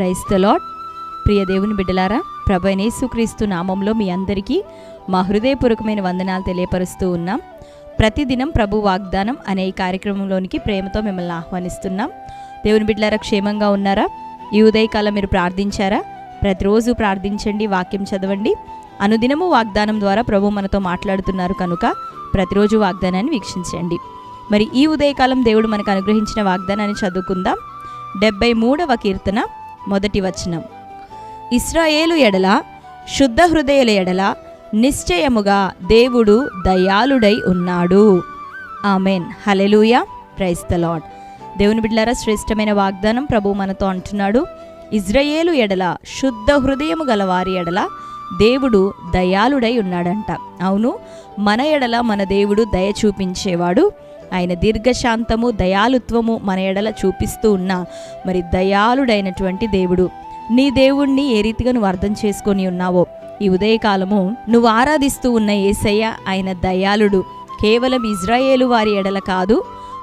Praise the lord. ప్రియ దేవుని బిడ్డలారా, ప్రభు అయిన యేసుక్రీస్తు నామంలో మీ అందరికీ మా హృదయపూర్వకమైన వందనాలు తెలియపరుస్తూ ఉన్నాం. ప్రతిదినం ప్రభు వాగ్దానం అనే ఈ కార్యక్రమంలోనికి ప్రేమతో మిమ్మల్ని ఆహ్వానిస్తున్నాం. దేవుని బిడ్డలారా, క్షేమంగా ఉన్నారా? ఈ ఉదయకాలం మీరు ప్రార్థించారా? ప్రతిరోజు ప్రార్థించండి, వాక్యం చదవండి. అనుదినము వాగ్దానం ద్వారా ప్రభు మనతో మాట్లాడుతున్నారు కనుక ప్రతిరోజు వాగ్దానాన్ని వీక్షించండి. మరి ఈ ఉదయకాలం దేవుడు మనకు అనుగ్రహించిన వాగ్దానాన్ని చదువుకుందాం. 73వ కీర్తన 1వ వచనం. ఇశ్రాయేలు ఎడల శుద్ధ హృదయుల ఎడల నిశ్చయముగా దేవుడు దయాళుడై ఉన్నాడు. Amen. Hallelujah. Praise the lord. దేవుని బిడ్డలారా, శ్రేష్టమైన వాగ్దానం ప్రభు మనతో అంటున్నాడు. ఇశ్రాయేలు ఎడల శుద్ధ హృదయము గల వారి ఎడల దేవుడు దయాళుడై ఉన్నాడంట. అవును, మన ఎడల మన దేవుడు దయ చూపించేవాడు. ఆయన దీర్ఘశాంతము, దయాళుత్వము మన ఎడల చూపిస్తూ ఉన్నా మరి దయాళుడైనటువంటి దేవుడు. నీ దేవుణ్ణి ఏ రీతిగా నువ్వు అర్థం చేసుకొని ఉన్నావో, ఈ ఉదయకాలము నువ్వు ఆరాధిస్తూ ఉన్న యేసయ్య ఆయన దయాళుడు. కేవలం ఇజ్రాయేలు వారి ఎడల కాదు,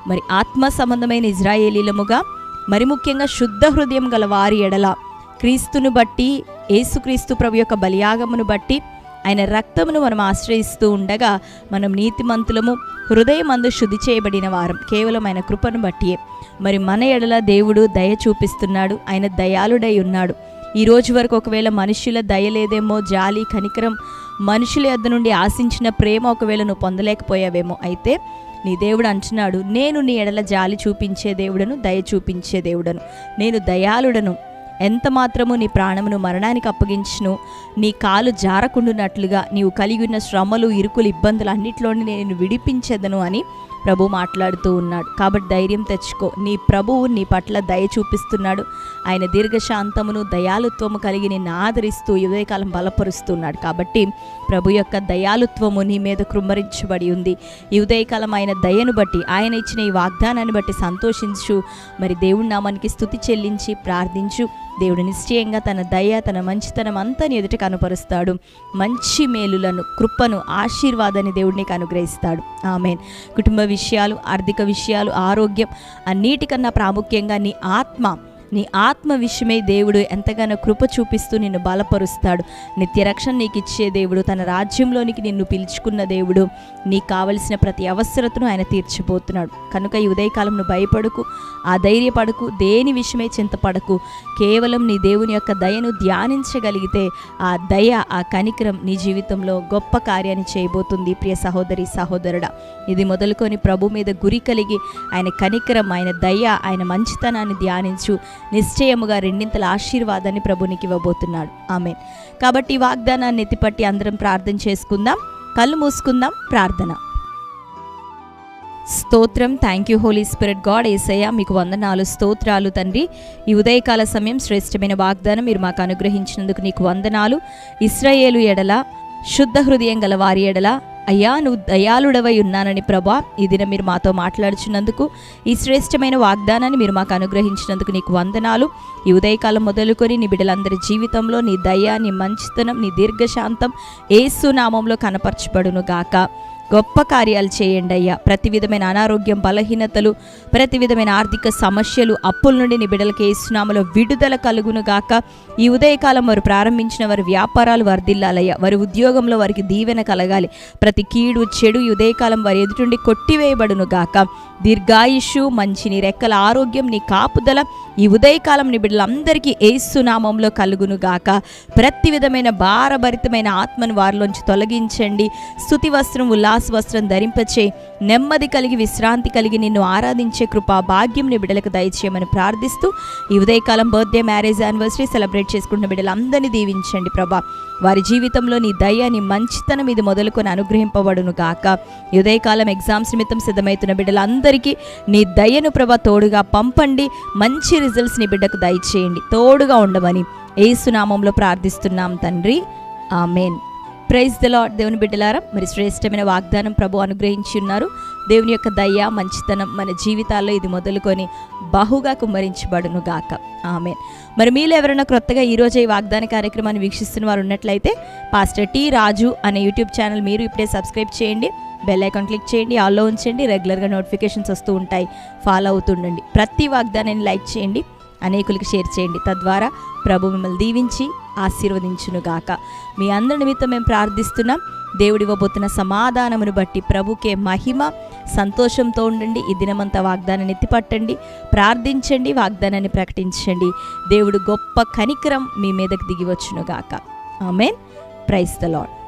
మరి ఆత్మ సంబంధమైన ఇజ్రాయేలీలముగా, మరి ముఖ్యంగా శుద్ధ హృదయం గల వారి ఎడల క్రీస్తును బట్టి, యేసుక్రీస్తు ప్రభు యొక్క బలియాగమును బట్టి, ఆయన రక్తమును మనం ఆశ్రయిస్తూ ఉండగా మనం నీతిమంతులము, హృదయమందు శుద్ధి చేయబడిన వారం కేవలం ఆయన కృపను బట్టియే. మరి మన ఎడల దేవుడు దయ చూపిస్తున్నాడు. ఆయన దయాళుడై ఉన్నాడు. ఈ రోజు వరకు ఒకవేళ మనుషుల దయ లేదేమో, జాలి, కనికరం, మనుషుల యొద్ద నుండి ఆశించిన ప్రేమ ఒకవేళ నువ్వు పొందలేకపోయావేమో. అయితే నీ దేవుడు అంటున్నాడు, నేను నీ ఎడల జాలి చూపించే దేవుడను, దయ చూపించే దేవుడను, నేను దయాళుడను. ఎంత మాత్రము నీ ప్రాణమును మరణానికి అప్పగించును, నీ కాలు జారకుండునట్లుగా నీవు కలిగి ఉన్న శ్రమలు, ఇరుకులు, ఇబ్బందులు అన్నిటిలోని నేను విడిపించేదను అని ప్రభు మాట్లాడుతూ ఉన్నాడు. కాబట్టి ధైర్యం తెచ్చుకో. నీ ప్రభువు నీ పట్ల దయ చూపిస్తున్నాడు. ఆయన దీర్ఘశాంతమును, దయాళుత్వము కలిగి నిన్ను ఆదరిస్తూ ఉదయకాలం బలపరుస్తున్నాడు. కాబట్టి ప్రభు యొక్క దయాళుత్వము నీ మీద కృమ్మరించబడి ఉంది. ఈ ఉదయకాలం ఆయన దయను బట్టి, ఆయన ఇచ్చిన ఈ వాగ్దానాన్ని బట్టి సంతోషించు. మరి దేవుడి నామానికి స్తుతి చెల్లించి ప్రార్థించు. దేవుడు నిశ్చయంగా తన దయ, తన మంచితనం అంతా నీ ఎదుట కనుపరుస్తాడు. మంచి మేలులను, కృపను, ఆశీర్వాదాన్ని దేవుడు నీకు అనుగ్రహిస్తాడు. ఆమేన్. కుటుంబ విషయాలు, ఆర్థిక విషయాలు, ఆరోగ్యం, అన్నిటికన్నా ప్రాముఖ్యంగా నీ ఆత్మ విషయమై దేవుడు ఎంతగానో కృప చూపిస్తూ నిన్ను బలపరుస్తాడు. నిత్య రక్షణ నీకు ఇచ్చే దేవుడు, తన రాజ్యంలోనికి నిన్ను పిలుచుకున్న దేవుడు. నీకు కావలసిన ప్రతి అవసరతను ఆయన తీర్చిపోతున్నాడు. కనుక ఈ ఉదయకాలం నువ్వు భయపడకు, ధైర్యపడకు, దేని విషయమై చింతపడకు. కేవలం నీ దేవుని యొక్క దయను ధ్యానించగలిగితే ఆ దయ, ఆ కనికరం నీ జీవితంలో గొప్ప కార్యాన్ని చేయబోతుంది. ప్రియ సహోదరి, సహోదరుడా, ఇది మొదలుకొని ప్రభు మీద గురి కలిగి ఆయన కనికరం, ఆయన దయ, ఆయన మంచితనాన్ని ధ్యానించు. నిశ్చయముగా రెండింతల ఆశీర్వాదాన్ని ప్రభు నీకు ఇవ్వబోతున్నాడు. ఆమేన్. కాబట్టి ఈ వాగ్దానాన్ని ఎత్తిపట్టి అందరం ప్రార్థన చేసుకుందాం. కళ్ళు మూసుకుందాం. ప్రార్థన. స్తోత్రం. Thank you holy spirit God. యేసయ్య మీకు వందనాలు, స్తోత్రాలు తండ్రి. ఈ ఉదయకాల సమయం శ్రేష్టమైన వాగ్దానం మీరు మాకు అనుగ్రహించినందుకు నీకు వందనాలు. ఇశ్రాయేలు ఎడల శుద్ధ హృదయం గల వారి ఎడల అయ్యా నువ్వు దయాళుడవై ఉన్నానని ప్రభా ఈ దినం మీరు మాతో మాట్లాడుచున్నందుకు, ఈ శ్రేష్టమైన వాగ్దానాన్ని మీరు మాకు అనుగ్రహించినందుకు నీకు వందనాలు. ఈ ఉదయకాలం మొదలుకొని నీ బిడ్డలందరి జీవితంలో నీ దయ, నీ మంచితనం, నీ దీర్ఘశాంతం యేసు నామంలో కనపరచబడును గాక. గొప్ప కార్యాలు చేయండి అయ్యా. ప్రతి విధమైన అనారోగ్యం, బలహీనతలు, ప్రతి విధమైన ఆర్థిక సమస్యలు, అప్పుల నుండి నీ బిడ్డలకి యేసు నామములో విడుదల కలుగును గాక. ఈ ఉదయకాలం వారు ప్రారంభించిన వారి వ్యాపారాలు వర్ధిల్లాలయ్యా. వారి ఉద్యోగంలో వారికి దీవెన కలగాలి. ప్రతి కీడు, చెడు ఈ ఉదయకాలం వారి ఎదుటి కొట్టివేయబడును గాక. దీర్ఘాయుషు, మంచి నీ రెక్కల ఆరోగ్యం, నీ కాపుదల ఈ ఉదయకాలం నీ బిడ్డలందరికీ యేసు నామంలో కలుగును గాక. ప్రతి విధమైన భారభరితమైన ఆత్మను వారిలోంచి తొలగించండి. స్తుతి వస్త్రం, ఉల్లాస వస్త్రం ధరింపచే నెమ్మది కలిగి, విశ్రాంతి కలిగి నిన్ను ఆరాధించే కృపా భాగ్యం నీ బిడ్డలకు దయచేయమని ప్రార్థిస్తూ ఈ ఉదయకాలం బర్త్డే, మ్యారేజ్ యానివర్సరీ సెలబ్రేట్ చేసుకుంటున్న బిడ్డలందరినీ దీవించండి ప్రభా. వారి జీవితంలో నీ దయ, నీ మంచితనం ఇది మొదలుకొని అనుగ్రహింపబడును గాక. ఈ ఉదయకాలం ఎగ్జామ్స్ నిమిత్తం సిద్ధమవుతున్న బిడ్డలందరికీ నీ దయను ప్రభా తోడుగా పంపండి. మంచి రిజల్ట్స్ నీ బిడ్డకు దయచేయండి. తోడుగా ఉండమని యేసు నామంలో ప్రార్థిస్తున్నాం తండ్రి. ఆమేన్. Praise the lord. దేవుని బిడ్డలారా, మరి శ్రేష్టమైన వాగ్దానం ప్రభు అనుగ్రహించి ఉన్నారు. దేవుని యొక్క దయ, మంచితనం మన జీవితాల్లో ఇది మొదలుకొని బహుగా కుమ్మరించబడును గాక. ఆమేన్. మరి మీలో ఎవరైనా క్రొత్తగా ఈరోజు ఈ వాగ్దాన కార్యక్రమాన్ని వీక్షిస్తున్న వారు ఉన్నట్లయితే పాస్టర్ టి రాజు అనే యూట్యూబ్ ఛానల్ మీరు ఇప్పుడే సబ్స్క్రైబ్ చేయండి. బెల్ ఐకాన్ క్లిక్ చేయండి, ఆల్లో ఉంచండి. రెగ్యులర్గా నోటిఫికేషన్స్ వస్తూ ఉంటాయి, ఫాలో అవుతుండండి. ప్రతి వాగ్దానాన్ని లైక్ చేయండి. అనేకులకి షేర్ చేయండి. తద్వారా ప్రభు మిమ్మల్ని దీవించి ఆశీర్వదించునుగాక. మీ అందరి నిమిత్తం మేము ప్రార్థిస్తున్నాం. దేవుడు ఇవ్వబోతున్న సమాధానమును బట్టి ప్రభుకే మహిమ. సంతోషంతో ఉండండి. ఈ దినమంతా వాగ్దానాన్ని ఎత్తిపట్టండి, ప్రార్థించండి, వాగ్దానాన్ని ప్రకటించండి. దేవుడు గొప్ప కనికరం మీ మీదకి దిగివచ్చునుగాక. ఆమేన్. Praise the lord.